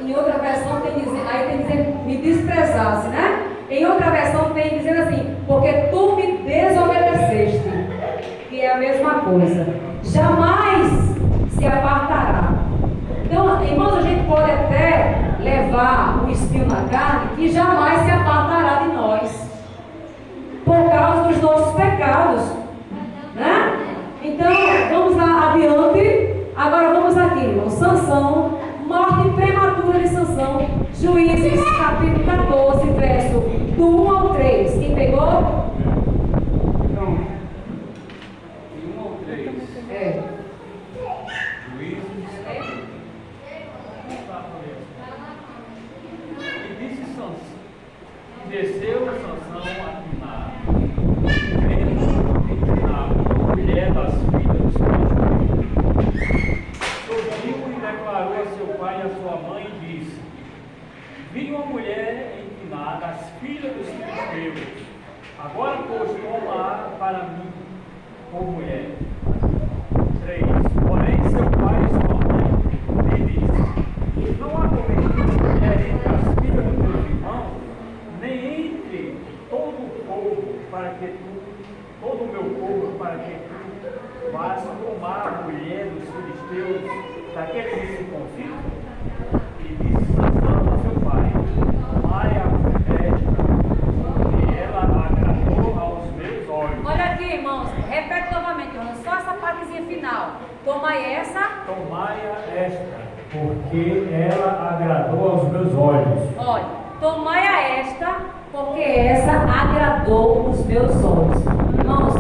em outra versão tem dizendo, aí tem dizendo, me desprezasse, né? Em outra versão tem dizendo assim, porque tu me desobedeceste, que é a mesma coisa. Jamais se apartará. Então, irmãos, a gente pode até levar o espinho na carne, que jamais se apartará de nós, por causa dos nossos pecados, né? Então, vamos lá adiante. Agora vamos aqui, irmão. Sansão, morte prematura de Sansão. Juízes, capítulo 14, verso do 1 ao 3. Quem pegou? Então, de 1 ao 3. É. Juízes. E disse Sansão, desceu Sansão a Timná, vendo em Timná uma mulher das filhas dos filisteus. Sorriu e declarou a seu pai e a sua mãe e disse: vi uma mulher em Timná das filhas dos filisteus. Agora, pois, toma para mim por mulher. 3. Porém, seu pai e sua mãe lhe disse: não há mulher entre as filhas dos teus irmãos, nem entre todo o povo, para que tu, todo o meu povo, para que tu vás tomar a mulher dos filisteus, daqueles que se confiam. E disse Sansão a seu pai: tomai a mulher, porque ela agradou aos meus olhos. Olha aqui, irmãos. Repete novamente, irmãos. Só essa partezinha final. Tomai essa. Tomai esta, porque ela agradou aos meus olhos. Olha, tomai a esta, porque essa agradou os meus olhos. Irmãos,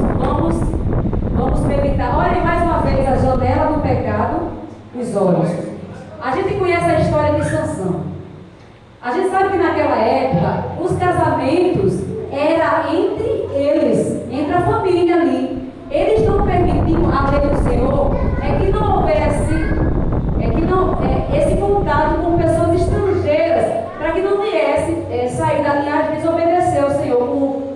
vamos meditar. Olhem mais uma vez a janela do pecado, os olhos. A gente conhece a história de Sansão. A gente sabe que naquela época, os casamentos eram entre eles, entre a família ali. Eles não permitiam a lei do Senhor, que não houvesse esse contato com pessoas estrangeiras, para que não viesse sair da linhagem e desobedecer ao Senhor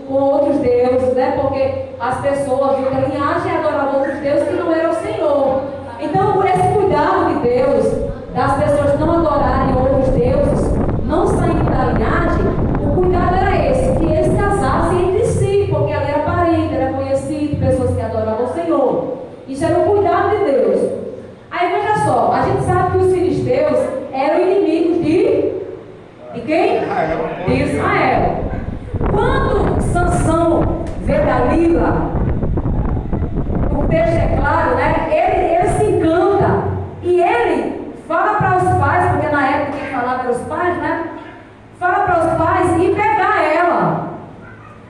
com outros deuses, né? Porque as pessoas de outra linhagem adoravam outros deuses que não eram o Senhor. Então, por esse cuidado de Deus, das pessoas não adorarem outros deuses, não saindo da linhagem, o cuidado era esse, que eles casassem entre si, porque ela era parente, era conhecido, pessoas que adoravam o Senhor. Isso era o cuidado de Deus. Aí veja só, a gente sabe que os filisteus eram inimigos de quem? De Israel. Quando Sansão vê Dalila, o texto é claro, né? Ele se encanta e ele fala para os pais, porque na época quem falava eram os pais, né? Fala para os pais e pegar ela.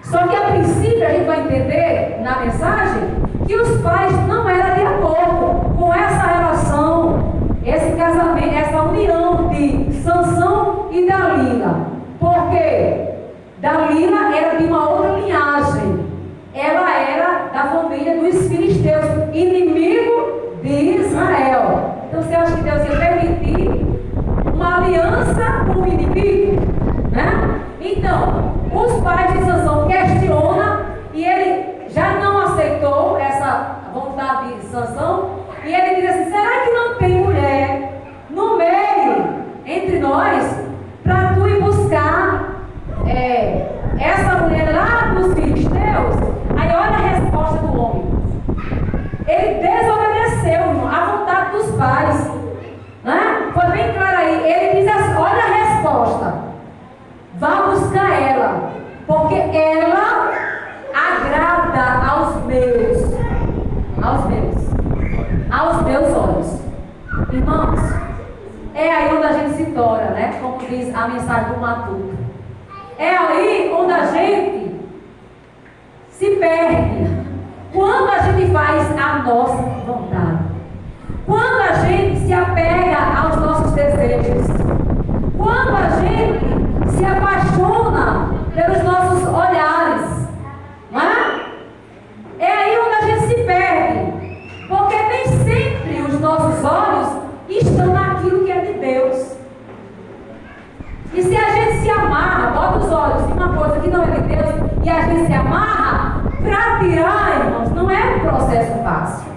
Só que a princípio a gente vai entender na mensagem que os pais não eram de acordo com essa relação, esse casamento, essa união de Sansão e Dalila. Porque Dalila era de uma outra linhagem. Ela era da família dos filisteus, inimigo de Israel. Então você acha que Deus ia permitir uma aliança com o inimigo? Né? Então, os pais de Sansão questionam e ele já não aceitou essa vontade de Sansão. E ele diz assim: será que não tem mulher no meio, entre nós, para tu ir buscar essa mulher lá dos filisteus? Aí olha a resposta do homem. Ele desobedeceu, irmão, à vontade dos pais, né? Foi bem claro aí. Ele diz assim: olha a resposta: vá buscar ela, porque ela agrada aos meus olhos. Irmãos, é aí onde a gente se torna, né? Como diz a mensagem do Matuto. É aí onde a gente se perde. Quando a gente faz a nossa vontade. Quando a gente se apega aos nossos desejos. Quando a gente se apaixona pelos nossos olhares. Não é? É aí onde a gente se perde. Porque nem sempre os nossos olhos estão naquilo que é de Deus. E se a gente se amarra, bota os olhos em uma coisa que não é de Deus, e a gente se amarra, para tirar, irmãos, não é um processo fácil.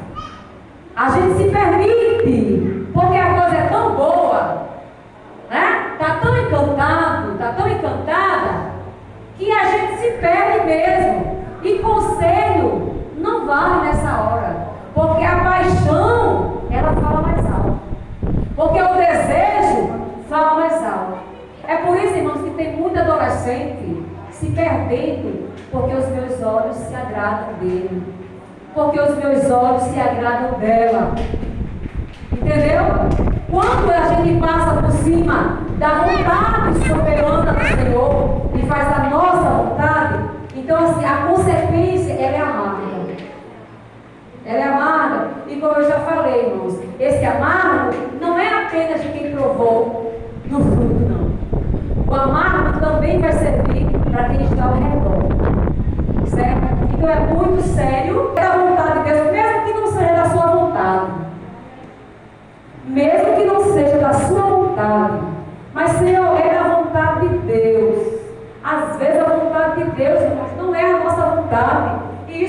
A gente se permite, porque a coisa é tão boa, né? vale nessa hora. Porque a paixão, ela fala mais alto. Porque o desejo fala mais alto. É por isso, irmãos, que tem muito adolescente se perdendo, porque os meus olhos se agradam dele. Porque os meus olhos se agradam dela. Entendeu? Quando a gente passa por cima da vontade soberana do Senhor e faz a nossa vontade, então assim, a consequência ela é amarga. Ela é amarga. E como eu já falei, irmãos, esse amargo não é apenas de quem provou do fruto, não. O amargo também vai servir para quem está ao redor. Certo? Então é muito sério. É da vontade de Deus, mesmo que não seja da sua vontade. Mesmo que não seja da sua vontade. Mas, Senhor, é da vontade de Deus. Às vezes a vontade de Deus, irmãos, não é a nossa vontade.